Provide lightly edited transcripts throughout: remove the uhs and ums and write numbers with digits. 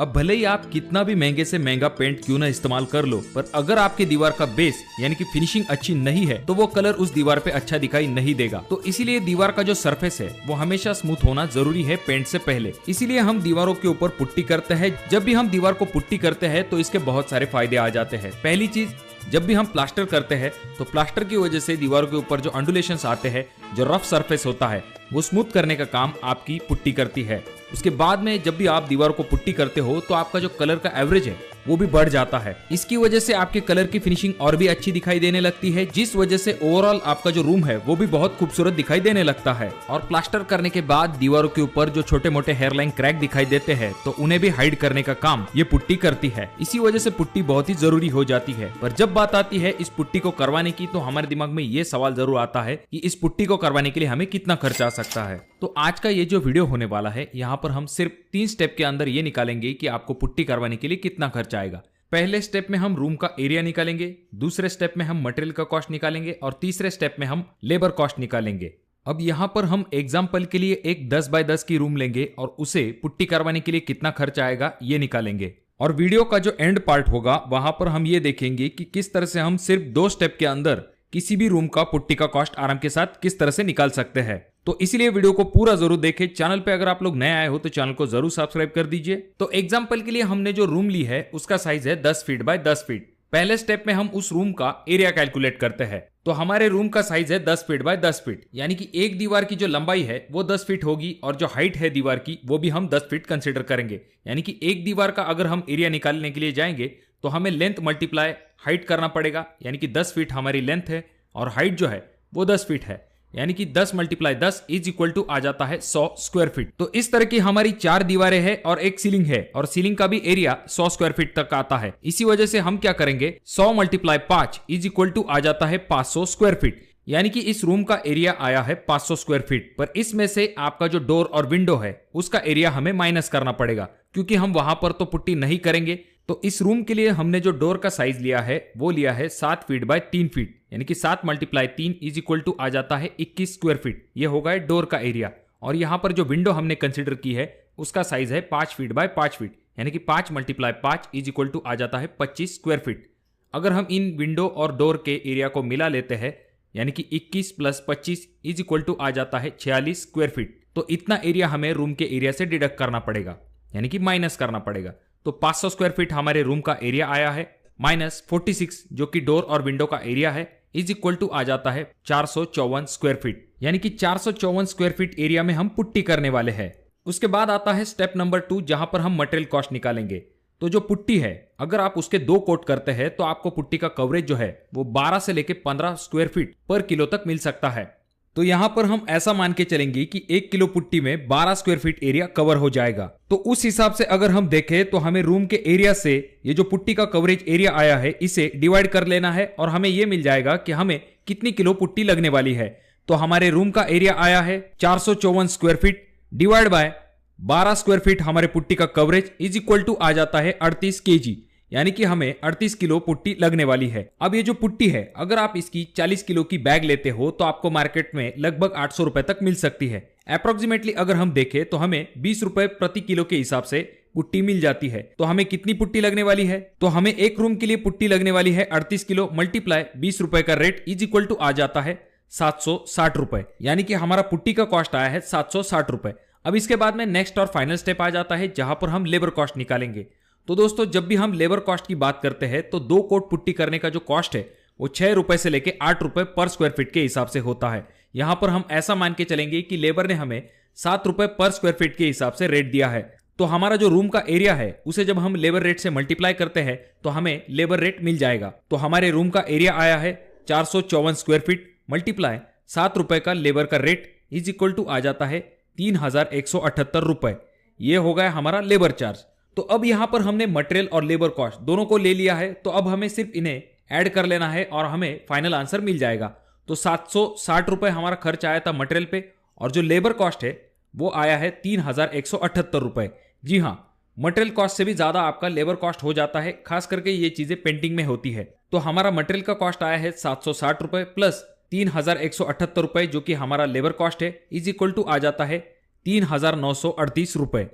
अब भले ही आप कितना भी महंगे से महंगा पेंट क्यों ना इस्तेमाल कर लो, पर अगर आपके दीवार का बेस यानी कि फिनिशिंग अच्छी नहीं है तो वो कलर उस दीवार पे अच्छा दिखाई नहीं देगा। तो इसीलिए दीवार का जो सरफेस है वो हमेशा स्मूथ होना जरूरी है पेंट से पहले। इसीलिए हम दीवारों के ऊपर पुट्टी करते हैं। जब भी हम दीवार को पुट्टी करते हैं तो इसके बहुत सारे फायदे आ जाते हैं। पहली चीज, जब भी हम प्लास्टर करते हैं तो प्लास्टर की वजह से दीवारों के ऊपर जो अंडुलेशंस आते हैं, जो रफ सरफेस होता है, वो स्मूथ करने का काम आपकी पुट्टी करती है। उसके बाद में जब भी आप दीवार को पुट्टी करते हो तो आपका जो कलर का एवरेज है वो भी बढ़ जाता है। इसकी वजह से आपके कलर की फिनिशिंग और भी अच्छी दिखाई देने लगती है, जिस वजह से ओवरऑल आपका जो रूम है वो भी बहुत खूबसूरत दिखाई देने लगता है। और प्लास्टर करने के बाद दीवारों के ऊपर जो छोटे मोटे हेयरलाइन क्रैक दिखाई देते हैं तो उन्हें भी हाइड करने का काम ये पुट्टी करती है। इसी वजह से पुट्टी बहुत ही जरूरी हो जाती है। पर जब बात आती है इस पुट्टी को करवाने की तो हमारे दिमाग में ये सवाल जरूर आता है कि इस पुट्टी को करवाने के लिए हमें कितना खर्चा आ सकता है। तो आज का ये जो वीडियो होने वाला है, यहाँ पर हम सिर्फ 3 स्टेप के अंदर ये निकालेंगे कि आपको पुट्टी करवाने के लिए कितना खर्चा आएगा। पहले स्टेप में हम रूम का एरिया निकालेंगे, दूसरे स्टेप में हम मटेरियल का कॉस्ट निकालेंगे और तीसरे स्टेप में हम लेबर कॉस्ट निकालेंगे। अब यहाँ पर हम एग्जाम्पल के लिए एक 10 बाय 10 की रूम लेंगे और उसे पुट्टी करवाने के लिए कितना खर्चा आएगा ये निकालेंगे। और वीडियो का जो एंड पार्ट होगा वहां पर हम ये देखेंगे कि किस तरह से हम सिर्फ 2 स्टेप के अंदर किसी भी रूम का पुट्टी का कॉस्ट आराम के साथ किस तरह से निकाल सकते हैं। तो इसीलिए वीडियो को पूरा जरूर देखें। चैनल पे अगर आप लोग नए आए हो तो चैनल को जरूर सब्सक्राइब कर दीजिए। तो एग्जांपल के लिए हमने जो रूम ली है उसका साइज है 10 फीट बाय 10 फीट। पहले स्टेप में हम उस रूम का एरिया कैलकुलेट करते हैं। तो हमारे रूम का साइज है 10 फीट बाय 10 फीट, यानी कि एक दीवार की जो लंबाई है वो 10 फीट होगी और जो हाइट है दीवार की वो भी हम 10 फीट कंसिडर करेंगे। यानी कि एक दीवार का अगर हम एरिया निकालने के लिए जाएंगे तो हमें लेंथ मल्टीप्लाई हाइट करना पड़ेगा, यानी कि 10 फीट हमारी लेंथ है और हाइट जो है वो 10 फीट है, यानी कि 10 × 10 इज इक्वल टू आ जाता है 100 स्क्वायर फीट। तो इस तरह की हमारी 4 दीवारें हैं और एक सीलिंग है और सीलिंग का भी एरिया 100 स्क्वायर फीट तक आता है। इसी वजह से हम क्या करेंगे, 100 × 5 इज इक्वल टू आ जाता है 500 स्क्वायर फीट, यानी कि इस रूम का एरिया आया है 500 स्क्वायर फीट। पर इसमें से आपका जो डोर और विंडो है उसका एरिया हमें माइनस करना पड़ेगा, क्योंकि हम वहां पर तो पुट्टी नहीं करेंगे। तो इस रूम के लिए हमने जो डोर का साइज लिया है वो लिया है 7 फीट बाय 3 फीट, यानी कि 7 × 3 इज इक्वल टू आ जाता है 21 स्क्वायर फीट। ये होगा डोर का एरिया। और यहाँ पर जो विंडो हमने कंसिडर की है उसका साइज है 5 फीट बाय 5 फीट, यानी कि 5 × 5 इज इक्वल टू आ जाता है 25 स्क्वायर फीट। अगर हम इन विंडो और डोर के एरिया को मिला लेते हैं, यानी कि 21 + 25 इज इक्वल टू आ जाता है 46 स्क्वायर फीट। तो इतना एरिया हमें रूम के एरिया से डिडक्ट करना पड़ेगा, यानी कि माइनस करना पड़ेगा। तो 500 स्क्वायर फीट हमारे रूम का एरिया आया है, माइनस 46 जो कि डोर और विंडो का एरिया है, इज इक्वल टू आ जाता है 454 स्क्वायर फीट, यानी कि 454 स्क्वायर फीट एरिया में हम पुट्टी करने वाले हैं। उसके बाद आता है स्टेप नंबर 2, जहां पर हम मटेरियल कॉस्ट निकालेंगे। तो जो पुट्टी है, अगर आप उसके 2 कोट करते हैं तो आपको पुट्टी का कवरेज जो है वो 12 से लेके 15 स्क्वायर फीट पर किलो तक मिल सकता है। तो यहां पर हम ऐसा मान के चलेंगे कि 1 किलो पुट्टी में 12 स्क्वायर फीट एरिया कवर हो जाएगा। तो उस हिसाब से अगर हम देखें तो हमें रूम के एरिया से ये जो पुट्टी का कवरेज एरिया आया है इसे डिवाइड कर लेना है और हमें यह मिल जाएगा कि हमें कितनी किलो पुट्टी लगने वाली है। तो हमारे रूम का एरिया आया है 454 square feet divide by 12 square feet हमारे पुट्टी का कवरेज इज इक्वल टू आ जाता है 38 kg, यानी कि हमें 38 किलो पुट्टी लगने वाली है। अब ये जो पुट्टी है, अगर आप इसकी 40 किलो की बैग लेते हो तो आपको मार्केट में लगभग 800 रुपए तक मिल सकती है। अप्रोक्सीमेटली अगर हम देखें तो हमें 20 रुपए प्रति किलो के हिसाब से पुट्टी मिल जाती है। तो हमें कितनी पुट्टी लगने वाली है, तो हमें एक रूम के लिए पुट्टी लगने वाली है 38 किलो मल्टीप्लाई 20 रुपए का रेट इज इक्वल टू आ जाता है 760 रुपए, यानी कि हमारा पुट्टी का कॉस्ट आया है 760 रुपए। अब इसके बाद में नेक्स्ट और फाइनल स्टेप आ जाता है जहां पर हम लेबर कॉस्ट निकालेंगे। तो दोस्तों, जब भी हम लेबर कॉस्ट की बात करते हैं तो 2 कोट पुट्टी करने का जो कॉस्ट है वो 6 रुपए से लेके 8 रुपए पर स्क्वायर फीट के हिसाब से होता है। यहां पर हम ऐसा मान के चलेंगे कि लेबर ने हमें 7 रुपए पर स्क्वायर फीट के हिसाब से रेट दिया है। तो हमारा जो रूम का एरिया है उसे जब हम लेबर रेट से मल्टीप्लाई करते हैं तो हमें लेबर रेट मिल जाएगा। तो हमारे रूम का एरिया आया है 454 स्क्वायर फीट मल्टीप्लाई 7 रुपए का लेबर का रेट इज इक्वल टू आ जाता है 3178 रुपए। ये हो गया हमारा लेबर चार्ज। तो अब यहां पर हमने मटेरियल और लेबर कॉस्ट दोनों को ले लिया है, तो अब हमें सिर्फ इन्हें ऐड कर लेना है और हमें फाइनल आंसर मिल जाएगा। तो 760 रुपए हमारा खर्च आया था मटेरियल पे और जो लेबर कॉस्ट है वो आया है 3178 रुपए। जी हाँ, मटेरियल कॉस्ट से भी ज्यादा आपका लेबर कॉस्ट हो जाता है, खास करके ये चीजें पेंटिंग में होती है। तो हमारा मटेरियल का कॉस्ट आया है 760 रुपए प्लस 3178 रुपए जो कि हमारा लेबर कॉस्ट है इज इक्वल टू आ जाता है 3938 रुपए।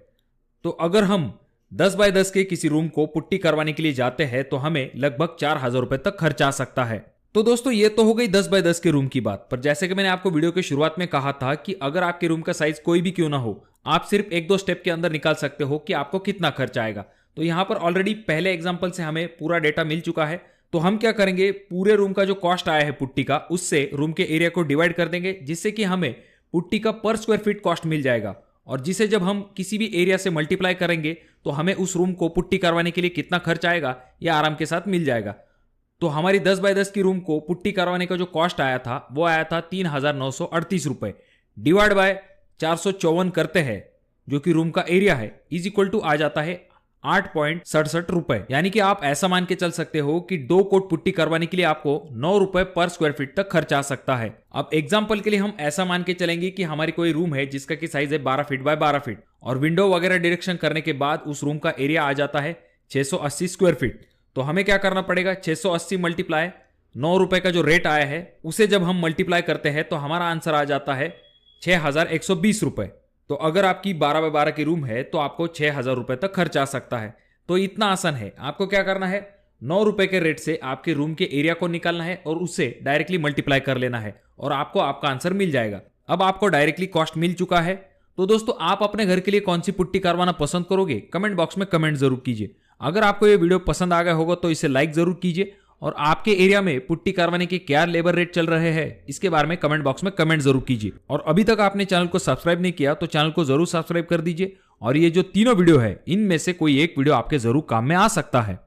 तो अगर हम 10 बाय 10 के किसी रूम को पुट्टी करवाने के लिए जाते हैं तो हमें लगभग 4,000 रुपए तक खर्च आ सकता है। तो दोस्तों ये तो हो गई 10 बाय 10 के रूम की बात। पर जैसे कि मैंने आपको वीडियो की शुरुआत में कहा था कि अगर आपके रूम का साइज कोई भी क्यों ना हो, आप सिर्फ 1-2 स्टेप के अंदर निकाल सकते हो कि आपको कितना खर्च आएगा। तो यहाँ पर ऑलरेडी पहले एग्जाम्पल से हमें पूरा डेटा मिल चुका है। तो हम क्या करेंगे, पूरे रूम का जो कॉस्ट आया है पुट्टी का, उससे रूम के एरिया को डिवाइड कर देंगे, जिससे कि हमें पुट्टी का पर स्क्वायर फीट कॉस्ट मिल जाएगा। और जिसे जब हम किसी भी एरिया से मल्टीप्लाई करेंगे तो हमें उस रूम को पुट्टी करवाने के लिए कितना खर्च आएगा यह आराम के साथ मिल जाएगा। तो हमारी 10 बाय 10 की रूम को पुट्टी करवाने का जो कॉस्ट आया था वो आया था 3,938 रुपए। डिवाइड बाय 454 करते हैं जो कि रूम का एरिया है, इज इक्वल टू आ जाता है 8.67 रुपए। यानी कि आप ऐसा मान के चल सकते हो कि 2 कोट पुट्टी करवाने के लिए आपको 9 रुपए पर स्क्वायर फीट तक खर्च आ सकता है। अब एग्जांपल के लिए हम ऐसा मान के चलेंगे कि हमारी कोई रूम है जिसका की साइज है 12 फीट बाय 12 फीट और विंडो वगैरह डायरेक्शन करने के बाद उस रूम का एरिया आ जाता है 680 स्क्वायर फीट। तो हमें क्या करना पड़ेगा, 680 मल्टीप्लाई 9 रुपए का जो रेट आया है उसे जब हम मल्टीप्लाई करते हैं तो हमारा आंसर आ जाता है 6,120 रुपए। तो अगर आपकी 12 बाय 12 की रूम है तो आपको 6,000 रुपए तक खर्च आ सकता है। तो इतना आसान है। आपको क्या करना है, 9 रुपए के रेट से आपके रूम के एरिया को निकालना है और उससे डायरेक्टली मल्टीप्लाई कर लेना है और आपको आपका आंसर मिल जाएगा। अब आपको डायरेक्टली कॉस्ट मिल चुका है। तो दोस्तों आप अपने घर के लिए कौन सी पुट्टी करवाना पसंद करोगे, कमेंट बॉक्स में कमेंट जरूर कीजिए। अगर आपको ये वीडियो पसंद आ गया होगा तो इसे लाइक जरूर कीजिए और आपके एरिया में पुट्टी करवाने के क्या लेबर रेट चल रहे हैं इसके बारे में कमेंट बॉक्स में कमेंट जरूर कीजिए। और अभी तक आपने चैनल को सब्सक्राइब नहीं किया तो चैनल को जरूर सब्सक्राइब कर दीजिए। और ये जो तीनों वीडियो है इनमें से कोई एक वीडियो आपके जरूर काम में आ सकता है।